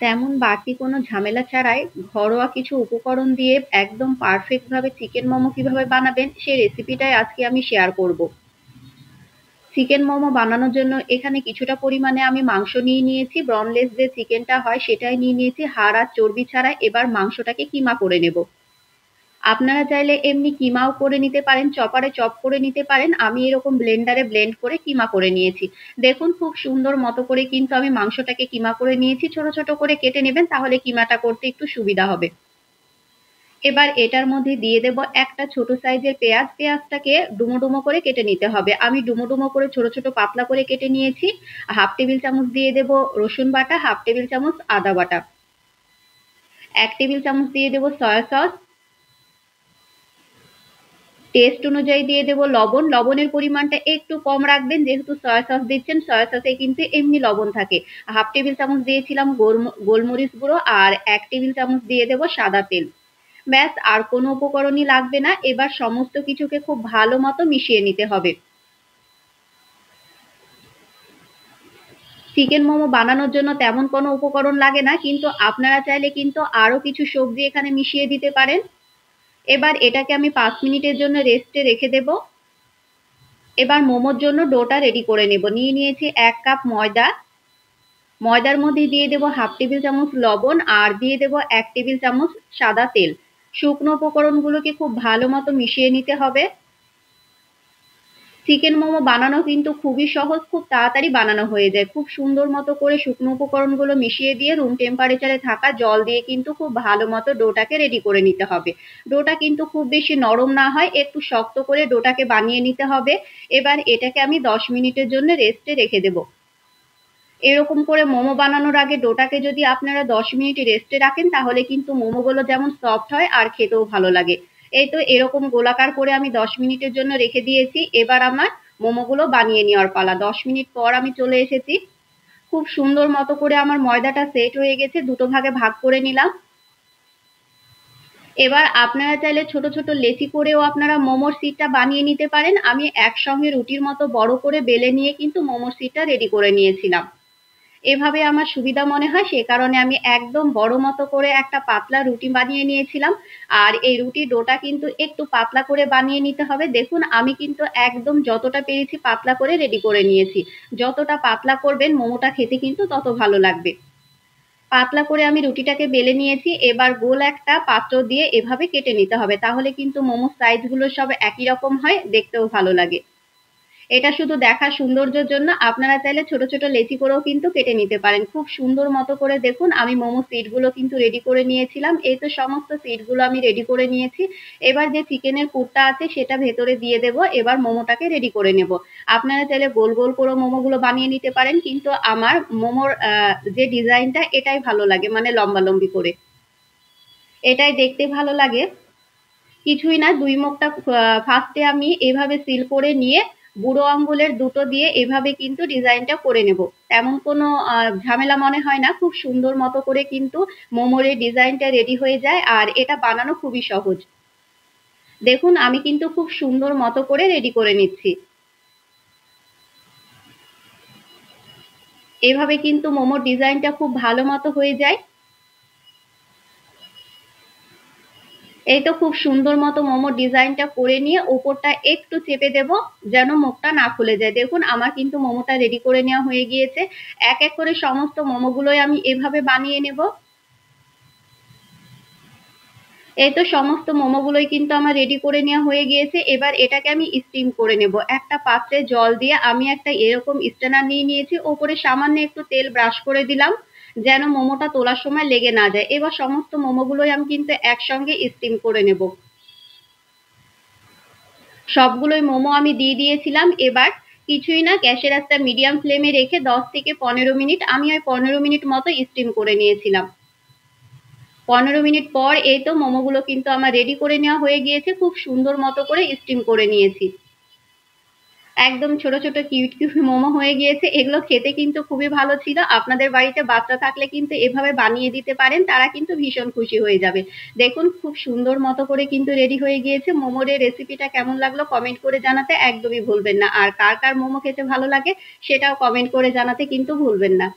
তেমন বাড়তি কোনো ঝামেলা ছাড়াই ঘরোয়া কিছু উপকরণ দিয়ে একদম পারফেক্ট ভাবে চিকেন মোমো কিভাবে বানাবেন সেই রেসিপিটাই আজকে আমি শেয়ার করব। চিকেন মোমো বানানোর জন্য এখানে কিছুটা পরিমাণে আমি মাংস নিয়ে নিয়েছি, ব্রনলেস যে চিকেনটা হয় সেটাই নিয়ে নিয়েছি, হাড় আর চর্বি ছাড়া। এবার মাংসটাকে কিমা করে নেব। আপনারা চাইলে এমনি কিমাও করে নিতে পারেন, চপারে চপ করে নিতে পারেন। আমি এরকম ব্লেন্ডারে ব্লেন্ড করে কিমা করে নিয়েছি। দেখুন খুব সুন্দর মতো করে কিন্তু আমি মাংসটাকে কিমা করে নিয়েছি। ছোট ছোট করে কেটে নেবেন, তাহলে কিমাটা করতে একটু সুবিধা হবে। এবার এটার মধ্যে দিয়ে দেব একটা ছোট সাইজের পেঁয়াজ। পেঁয়াজটাকে ডুমো ডুমো করে কেটে নিতে হবে। আমি ডুমো ডুমো করে ছোট ছোট পাতলা করে কেটে নিয়েছি। হাফ টেবিল চামচ দিয়ে দেব রসুন বাটা, হাফ টেবিল চামচ আদা বাটা, 1 টেবিল চামচ দিয়ে দেব সয়া সস, টেস্ট অনুযায়ী দিয়ে দেব লবণ। লবণের পরিমাণটা একটু কম রাখবেন, যেহেতু সয়া সস দিচ্ছেন, সয়া সসে কিন্তু এমনি লবণ থাকে। হাফ টেবিল চামচ দিয়েছিলাম গোলমরিচ গুঁড়ো, আর 1 টেবিল চামচ দিয়ে দেব সাদা তেল। ব্যাস, আর কোনো উপকরণই লাগবে না। এবার সমস্ত কিছুকে খুব ভালো মতো মিশিয়ে নিতে হবে। চিকেন মোমো বানানোর জন্য তেমন কোনো উপকরণ লাগে না, কিন্তু আপনারা চাইলে কিন্তু আরো কিছু সবজি এখানে মিশিয়ে দিতে পারেন। এবার এটাকে আমি 5 মিনিটের জন্য রেস্টে রেখে দেব। এবার মোমোর জন্য ডোটা রেডি করে নেব। নিয়ে নিয়েছি 1 কাপ ময়দা। ময়দার মধ্যে দিয়ে দেব হাফ টেবিল চামচ লবণ, আর দিয়ে দেব 1 টেবিল চামচ সাদা তেল। শুকনো উপকরণগুলোকে খুব ভালো মতো মিশিয়ে নিতে হবে। চিকেন মোমো বানানো কিন্তু খুবই সহজ, খুব তাড়াতাড়ি বানানো হয়ে যায়। খুব সুন্দর মতো করে শুকনো উপকরণগুলো মিশিয়ে দিয়ে রুম টেম্পারেচারে থাকা জল দিয়ে কিন্তু খুব ভালো মতো ডোটাকে রেডি করে নিতে হবে। ডোটা কিন্তু খুব বেশি নরম না হয়, একটু শক্ত করে ডোটাকে বানিয়ে নিতে হবে। এবার এটাকে আমি 10 মিনিটের জন্য রেস্টে রেখে দেব। এরকম করে মোমো বানানোর আগে ডোটাকে যদি আপনারা 10 মিনিট রেস্টে রাখেন, তাহলে কিন্তু মোমোগুলো যেমন সফট হয় আর খেতেও ভালো লাগে। এই তো এরকম গোলাকার করে আমি 10 মিনিটের জন্য রেখে দিয়েছি। এবার আমার মোমোগুলো বানিয়ে নেওয়ার পালা। 10 মিনিট পর আমি চলে এসেছি। খুব সুন্দর মতো করে আমার ময়দাটা সেট হয়ে গেছে, দুটো ভাগে ভাগ করে নিলাম। এবার আপনারা চাইলে ছোট ছোট লেচি করেও আপনারা মোমোর সিটটা বানিয়ে নিতে পারেন। আমি একসঙ্গে রুটির মতো বড় করে বেলে নিয়ে কিন্তু মোমোর সিটটা রেডি করে নিয়েছিলাম। এভাবে আমার সুবিধা মনে হয়, সে কারণে আমি একদম বড় মতো করে একটা পাতলা রুটি বানিয়ে নিয়েছিলাম। আর এই রুটির ডোটা কিন্তু একটু পাতলা করে বানিয়ে নিতে হবে। দেখুন আমি কিন্তু একদম যতটা পেরেছি পাতলা করে রেডি করে নিয়েছি। যতটা পাতলা করবেন মোমোটা খেতে কিন্তু তত ভালো লাগবে। পাতলা করে আমি রুটিটাকে বেলে নিয়েছি। এবার গোল একটা পাত্র দিয়ে এভাবে কেটে নিতে হবে, তাহলে কিন্তু মোমোর সাইজগুলো সব একই রকম হয়, দেখতেও ভালো লাগে। এটা শুধু দেখার সৌন্দর্যের জন্য। আপনারা চাইলে ছোট ছোট লেচি করেও কিন্তু কেটে নিতে পারেন। খুব সুন্দর মতো করে দেখুন আমি মোমো সিটগুলো কিন্তু রেডি করে নিয়েছিলাম। এই তো সমস্ত সিটগুলো আমি রেডি করে নিয়েছি। এবার যে চিকেনের পুরটা আছে সেটা ভেতরে দিয়ে দেব। এবার মোমোটাকে রেডি করে নেব। আপনারা চাইলে গোল গোল করে মোমোগুলো বানিয়ে নিতে পারেন, কিন্তু আমার মোমোর যে ডিজাইনটা এটাই ভালো লাগে, মানে লম্বা লম্বি করে। এটাই দেখতে ভালো লাগে। কিছুই না, দুই মুখটা ফার্স্টে আমি এভাবে সিল করে নিয়ে বুড়ো আঙ্গুলের দুটো দিয়ে এভাবে কিন্তু ডিজাইনটা করে নেব। তেমন কোনো ঝামেলা মনে হয় না, খুব সুন্দর মতো করে কিন্তু মোমোর এই ডিজাইনটা রেডি হয়ে যায়, আর এটা বানানো খুবই সহজ। দেখুন আমি কিন্তু খুব সুন্দর মতো করে রেডি করে নিচ্ছি। এভাবে কিন্তু মোমোর ডিজাইনটা খুব ভালো মতো হয়ে যায়। এই তো খুব সুন্দর মতো মোমোর ডিজাইনটা করে নিয়ে ওপরটা একটু চেপে দেব, যেন মুখটা না খুলে যায়। দেখুন আমার কিন্তু মোমোটা রেডি করে নেওয়া হয়ে গিয়েছে। এক এক করে সমস্ত মোমোগুলোই আমি এভাবে বানিয়ে নেব। এই তো সমস্ত মোমোগুলোই কিন্তু আমার রেডি করে নেওয়া হয়ে গিয়েছে। এবার এটাকে আমি স্টিম করে নেব। একটা পাত্রে জল দিয়ে আমি একটা এরকম স্ট্যানার নিয়ে নিয়েছি, ওপরে সামান্য একটু তেল ব্রাশ করে দিলাম, যেন মোমোটা তোলার সময় লেগে না যায়। এবার সমস্ত মোমোগুলোই আমি কিন্তু একসঙ্গে স্টিম করে নেব। সবগুলোই মোমো আমি দিয়ে দিয়েছিলাম। এবার কিছুই না, গ্যাসের একটা মিডিয়াম ফ্লেমে রেখে 10 থেকে 15 মিনিট, আমি ওই 15 মিনিট মতো স্টিম করে নিয়েছিলাম। 15 মিনিট পর এই তো মোমোগুলো কিন্তু আমার রেডি করে নেওয়া হয়ে গিয়েছে। খুব সুন্দর মতো করে স্টিম করে নিয়েছি। একদম ছোট ছোট কিউট কিউট মোমো হয়ে গিয়েছে। এগুলো খেতে কিন্তু খুবই ভালো ছিল। আপনাদের বাড়িতে বাচ্চা থাকলে কিন্তু এভাবে বানিয়ে দিতে পারেন, তারা কিন্তু ভীষণ খুশি হয়ে যাবে। দেখুন খুব সুন্দর মতো করে কিন্তু রেডি হয়ে গিয়েছে। মোমোর এই রেসিপিটা কেমন লাগলো কমেন্ট করে জানাতে একদমই ভুলবেন না। আর কার কার মোমো খেতে ভালো লাগে সেটাও কমেন্ট করে জানাতে কিন্তু ভুলবেন না।